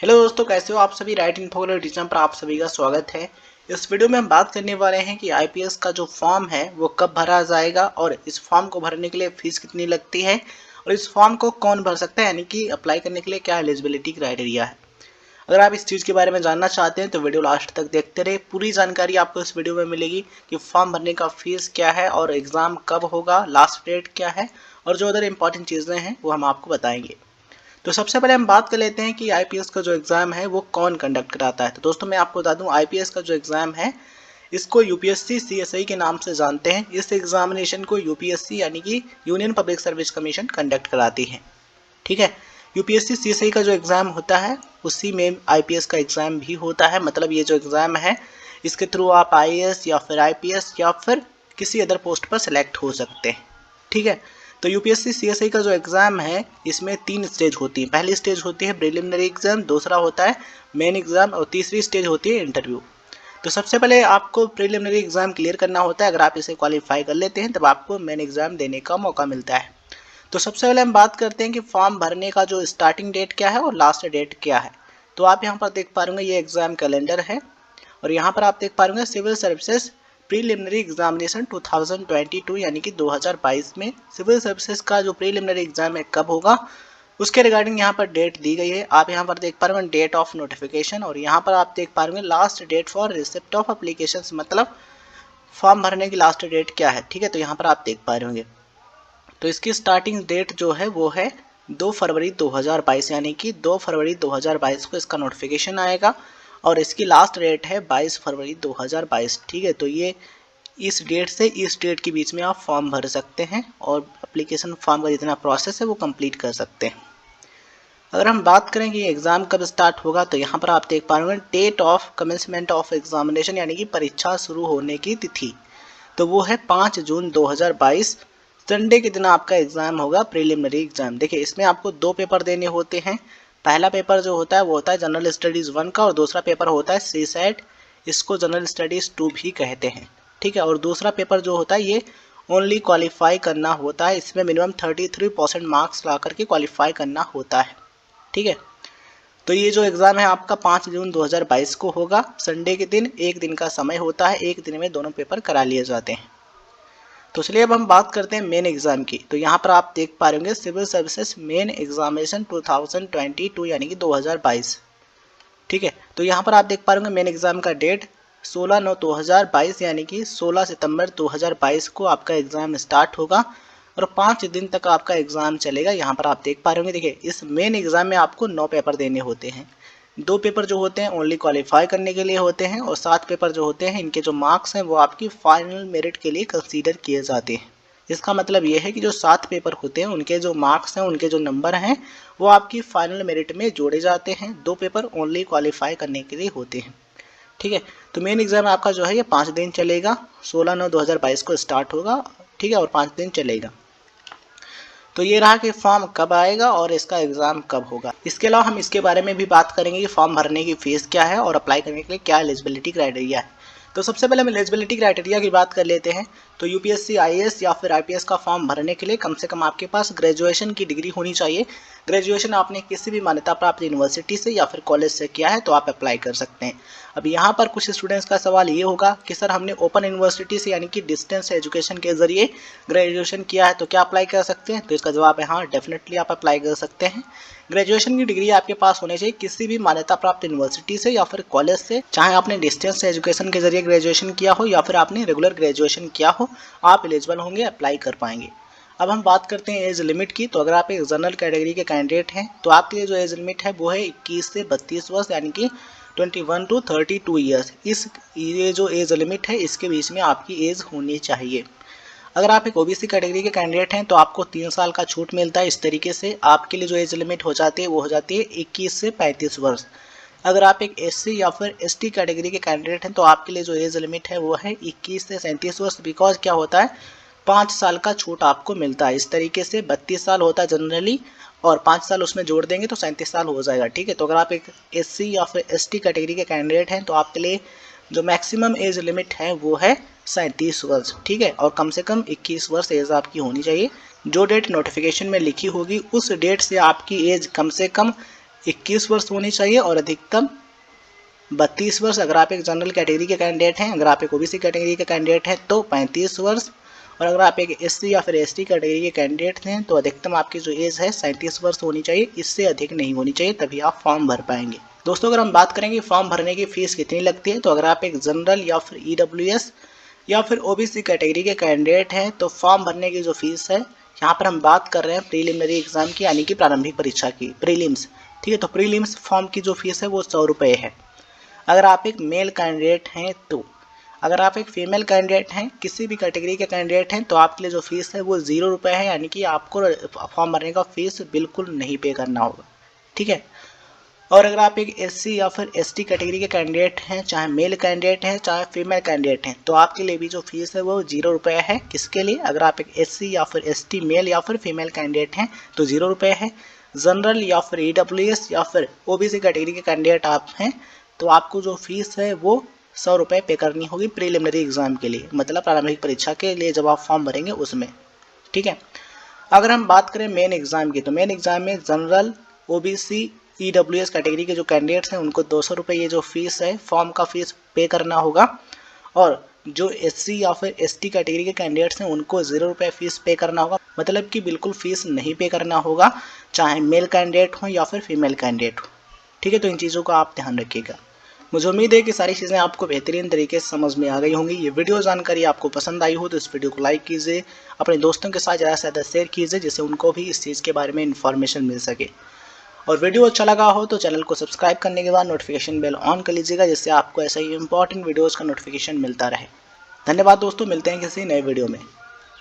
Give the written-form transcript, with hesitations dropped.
Hello दोस्तों, कैसे हो आप सभी। राइट इन्फो टीचर पर आप सभी का स्वागत है। इस वीडियो में हम बात करने वाले हैं कि आईपीएस का जो फॉर्म है वो कब भरा जाएगा और इस फॉर्म को भरने के लिए फीस कितनी लगती है और इस फॉर्म को कौन भर सकता है, यानी कि अप्लाई करने के लिए क्या एलिजिबिलिटी क्राइटेरिया है। अगर आप इस चीज़ के बारे में जानना चाहते हैं तो वीडियो लास्ट तक देखते रहे। पूरी जानकारी आपको इस वीडियो में मिलेगी कि फॉर्म भरने का फीस क्या है और एग्ज़ाम कब होगा, लास्ट डेट क्या है और जो अदर इंपॉर्टेंट चीज़ें हैं वो हम आपको बताएंगे। तो सबसे पहले हम बात कर लेते हैं कि आईपीएस का जो एग्ज़ाम है वो कौन कंडक्ट कराता है। तो दोस्तों मैं आपको बता दूं, आईपीएस का जो एग्ज़ाम है इसको यूपीएससी सीएसआई के नाम से जानते हैं। इस एग्जामिनेशन को यूपीएससी यानी कि union public service commission conduct कराती है। ठीक है, यूपीएससी सीएसआई का जो एग्ज़ाम होता है उसी में आईपीएस का एग्ज़ाम भी होता है। मतलब ये जो एग्ज़ाम है इसके थ्रू आप आईएएस या फिर आईपीएस या फिर किसी अदर पोस्ट पर सिलेक्ट हो सकते हैं। ठीक है, तो यूपीएससी सीएसआई का जो एग्ज़ाम है इसमें 3 स्टेज होती है। पहली स्टेज होती है प्रिलिमिनरी एग्ज़ाम, दूसरा होता है मेन एग्ज़ाम और तीसरी स्टेज होती है इंटरव्यू। तो सबसे पहले आपको प्रिलिमिनरी एग्ज़ाम क्लियर करना होता है। अगर आप इसे क्वालिफाई कर लेते हैं तब आपको मेन एग्ज़ाम देने का मौका मिलता है। तो सबसे पहले हम बात करते हैं कि फॉर्म भरने का जो स्टार्टिंग डेट क्या है और लास्ट डेट क्या है। तो आप यहाँ पर देख पा रहे ये एग्ज़ाम कैलेंडर है और यहाँ पर आप देख पा रहे सिविल सर्विसेज प्रीलिमिनरी एग्जामिनेशन 2022 यानी कि 2022 में सिविल सर्विसेज का जो प्रीलिमिनरी एग्जाम है कब होगा उसके रिगार्डिंग यहाँ पर डेट दी गई है। आप यहाँ पर देख पा रहे हैं डेट ऑफ नोटिफिकेशन और यहाँ पर आप देख पा रहे हैं last date for receipt of applications, मतलब फॉर्म भरने की लास्ट डेट क्या है। ठीक है, तो यहाँ पर आप देख पा रहे होंगे तो इसकी स्टार्टिंग डेट जो है वो है 2 फरवरी 2022, यानी कि 2 फरवरी 2022 को इसका नोटिफिकेशन आएगा और इसकी लास्ट डेट है 22 फरवरी 2022। ठीक है, तो ये इस डेट से इस डेट के बीच में आप फॉर्म भर सकते हैं और एप्लीकेशन फॉर्म का जितना प्रोसेस है वो कंप्लीट कर सकते हैं। अगर हम बात करें कि एग्ज़ाम कब स्टार्ट होगा तो यहाँ पर आप देख पा रहे हैं date of commencement of examination, यानी कि परीक्षा शुरू होने की तिथि, तो वो है 5 जून 2022। संडे के दिन आपका एग्ज़ाम होगा प्रीलिमिनरी एग्ज़ाम। देखिए इसमें आपको 2 पेपर देने होते हैं। पहला पेपर जो होता है वो होता है जनरल स्टडीज़ 1 का और दूसरा पेपर होता है सीसैट, इसको जनरल स्टडीज़ 2 भी कहते हैं। ठीक है, और दूसरा पेपर जो होता है ये ओनली क्वालिफाई करना होता है। इसमें मिनिमम 33% मार्क्स ला करके क्वालिफाई करना होता है। ठीक है, तो ये जो एग्ज़ाम है आपका 5 जून 2022 को होगा। संडे के दिन 1 दिन का समय होता है, 1 दिन में दोनों पेपर करा लिए जाते हैं। तो चलिए अब हम बात करते हैं मेन एग्ज़ाम की। तो यहाँ पर आप देख पा रहे होंगे सिविल सर्विसेज मेन एग्जामिनेशन 2022 यानी कि 2022। ठीक है, तो यहाँ पर आप देख पा रहे होंगे मेन एग्ज़ाम का डेट 16/9/2022 यानी कि 16 सितंबर 2022 को आपका एग्ज़ाम स्टार्ट होगा और 5 दिन तक आपका एग्ज़ाम चलेगा। यहाँ पर आप देख पा रहे होंगे, देखिए इस मेन एग्ज़ाम में आपको 9 पेपर देने होते हैं। 2 पेपर जो होते हैं ओनली क्वालिफाई करने के लिए होते हैं और 7 पेपर जो होते हैं इनके जो मार्क्स हैं वो आपकी फाइनल मेरिट के लिए कंसीडर किए जाते हैं। इसका मतलब ये है कि जो 7 पेपर होते हैं उनके जो मार्क्स हैं, उनके जो नंबर हैं वो आपकी फाइनल मेरिट में जोड़े जाते हैं। 2 पेपर ओनली क्वालिफाई करने के लिए होते हैं। ठीक है, तो मेन एग्ज़ाम आपका जो है ये 5 दिन चलेगा। 16/9/2022 को स्टार्ट होगा। ठीक है, और 5 दिन चलेगा। तो ये रहा कि फॉर्म कब आएगा और इसका एग्ज़ाम कब होगा। इसके अलावा हम इसके बारे में भी बात करेंगे कि फॉर्म भरने की फ़ीस क्या है और अप्लाई करने के लिए क्या एलिजिबिलिटी क्राइटेरिया है। तो सबसे पहले हम एलिजिबिलिटी क्राइटेरिया की बात कर लेते हैं। तो यूपीएससी आईएएस या फिर आईपीएस का फॉर्म भरने के लिए कम से कम आपके पास ग्रेजुएशन की डिग्री होनी चाहिए। ग्रेजुएशन आपने किसी भी मान्यता प्राप्त यूनिवर्सिटी से या फिर कॉलेज से किया है तो आप अप्लाई कर सकते हैं। अब यहाँ पर कुछ स्टूडेंट्स का सवाल ये होगा कि सर हमने ओपन यूनिवर्सिटी से यानी कि डिस्टेंस एजुकेशन के जरिए ग्रेजुएशन किया है तो क्या अप्लाई कर सकते हैं। तो इसका जवाब है हाँ, डेफिनेटली आप अप्लाई कर सकते हैं। ग्रेजुएशन की डिग्री आपके पास होनी चाहिए किसी भी मान्यता प्राप्त यूनिवर्सिटी से या फिर कॉलेज से, चाहे आपने डिस्टेंस एजुकेशन के जरिए ग्रेजुएशन किया हो या फिर आपने रेगुलर ग्रेजुएशन किया हो, आप एलिजिबल होंगे, अप्लाई कर पाएंगे। अब हम बात करते हैं एज लिमिट की। तो अगर आप एक जनरल कैटेगरी के कैंडिडेट हैं तो आपके लिए जो एज लिमिट है वो है 21 से 32 वर्ष, यानी कि 21 to 32 ईयर्स। ये जो एज लिमिट है इसके बीच में आपकी एज होनी चाहिए। अगर आप एक ओबीसी कैटेगरी के कैंडिडेट हैं तो आपको 3 साल का छूट मिलता है। इस तरीके से आपके लिए जो एज लिमिट हो जाती है वो हो जाती है 21 से 35 वर्ष। अगर आप एक एससी या फिर एसटी कैटेगरी के कैंडिडेट हैं तो आपके लिए जो एज लिमिट है वो है 21 से 37 वर्ष। बिकॉज क्या होता है 5 साल का छूट आपको मिलता है। इस तरीके से 32 साल होता है जनरली और 5 साल उसमें जोड़ देंगे तो 37 साल हो जाएगा। ठीक है, तो अगर आप एक एससी या फिर एसटी कैटेगरी के कैंडिडेट हैं तो आपके लिए जो मैक्सिमम एज लिमिट है वो है 37 वर्ष। ठीक है, और कम से कम 21 वर्ष एज आपकी होनी चाहिए। जो डेट नोटिफिकेशन में लिखी होगी उस डेट से आपकी एज कम से कम 21 वर्ष होनी चाहिए और अधिकतम 32 वर्ष अगर आप एक जनरल कैटेगरी के कैंडिडेट हैं। अगर आप एक ओबीसी कैटेगरी के कैंडिडेट हैं तो 35 वर्ष, और अगर आप एक एससी या फिर एसटी कैटेगरी के कैंडिडेट हैं तो अधिकतम आपकी जो एज है 37 वर्ष होनी चाहिए, इससे अधिक नहीं होनी चाहिए, तभी आप फॉर्म भर पाएंगे। दोस्तों अगर हम बात करेंगे फॉर्म भरने की फीस कितनी लगती है, तो अगर आप एक जनरल या फिर ईडब्ल्यूएस या फिर ओबीसी कैटेगरी के कैंडिडेट हैं तो फॉर्म भरने की जो फीस है, यहाँ पर हम बात कर रहे हैं प्रीलिमिनरी एग्जाम की, यानी कि प्रारंभिक परीक्षा की, प्रीलिम्स। ठीक है, तो प्रीलिम्स फॉर्म की जो फीस है वो 100 रुपये है। अगर आप एक मेल कैंडिडेट हैं तो, अगर आप एक फीमेल कैंडिडेट हैं, किसी भी कैटेगरी के कैंडिडेट हैं तो आपके लिए जो फीस है वो 0 रुपये है, यानी कि आपको फॉर्म भरने का फीस बिल्कुल नहीं पे करना होगा। ठीक है, और अगर आप एक एससी या फिर एसटी कैटेगरी के कैंडिडेट हैं, चाहे मेल कैंडिडेट हैं चाहे फीमेल कैंडिडेट हैं, तो आपके लिए भी जो फीस है वो 0 रुपये है। किसके लिए? अगर आप एक एससी या फिर एसटी मेल या फिर फीमेल कैंडिडेट हैं तो 0 रुपये है। जनरल या फिर ईडब्ल्यूएस या फिर ओबीसी कैटेगरी के कैंडिडेट आप हैं तो आपको जो फीस है वो 100 रुपये पे करनी होगी प्रीलिमिनरी एग्जाम के लिए, मतलब प्रारंभिक परीक्षा के लिए जब आप फॉर्म भरेंगे उसमें। ठीक है, अगर हम बात करें मेन एग्जाम की, तो मेन एग्जाम में जनरल, ओबीसी, ईडब्ल्यूएस कैटेगरी के जो कैंडिडेट्स हैं उनको 200 रुपये ये जो फीस है फॉर्म का फीस पे करना होगा, और जो एससी या फिर एसटी कैटेगरी के कैंडिडेट्स हैं उनको 0 रुपये फीस पे करना होगा, मतलब कि बिल्कुल फीस नहीं पे करना होगा, चाहे मेल कैंडिडेट हो या फिर फीमेल कैंडिडेट हो। ठीक है, तो इन चीज़ों का आप ध्यान रखिएगा। मुझे उम्मीद है कि सारी चीज़ें आपको बेहतरीन तरीके से समझ में आ गई होंगी। ये वीडियो जानकारी आपको पसंद आई हो तो इस वीडियो को लाइक कीजिए, अपने दोस्तों के साथ ज़्यादा से ज़्यादा शेयर कीजिए, जिससे उनको भी इस चीज़ के बारे में इन्फॉर्मेशन मिल सके। और वीडियो अच्छा लगा हो तो चैनल को सब्सक्राइब करने के बाद नोटिफिकेशन बेल ऑन कर लीजिएगा, जिससे आपको ऐसा ही इंपॉर्टेंट वीडियोज़ का नोटिफिकेशन मिलता रहे। धन्यवाद दोस्तों, मिलते हैं किसी नए वीडियो में।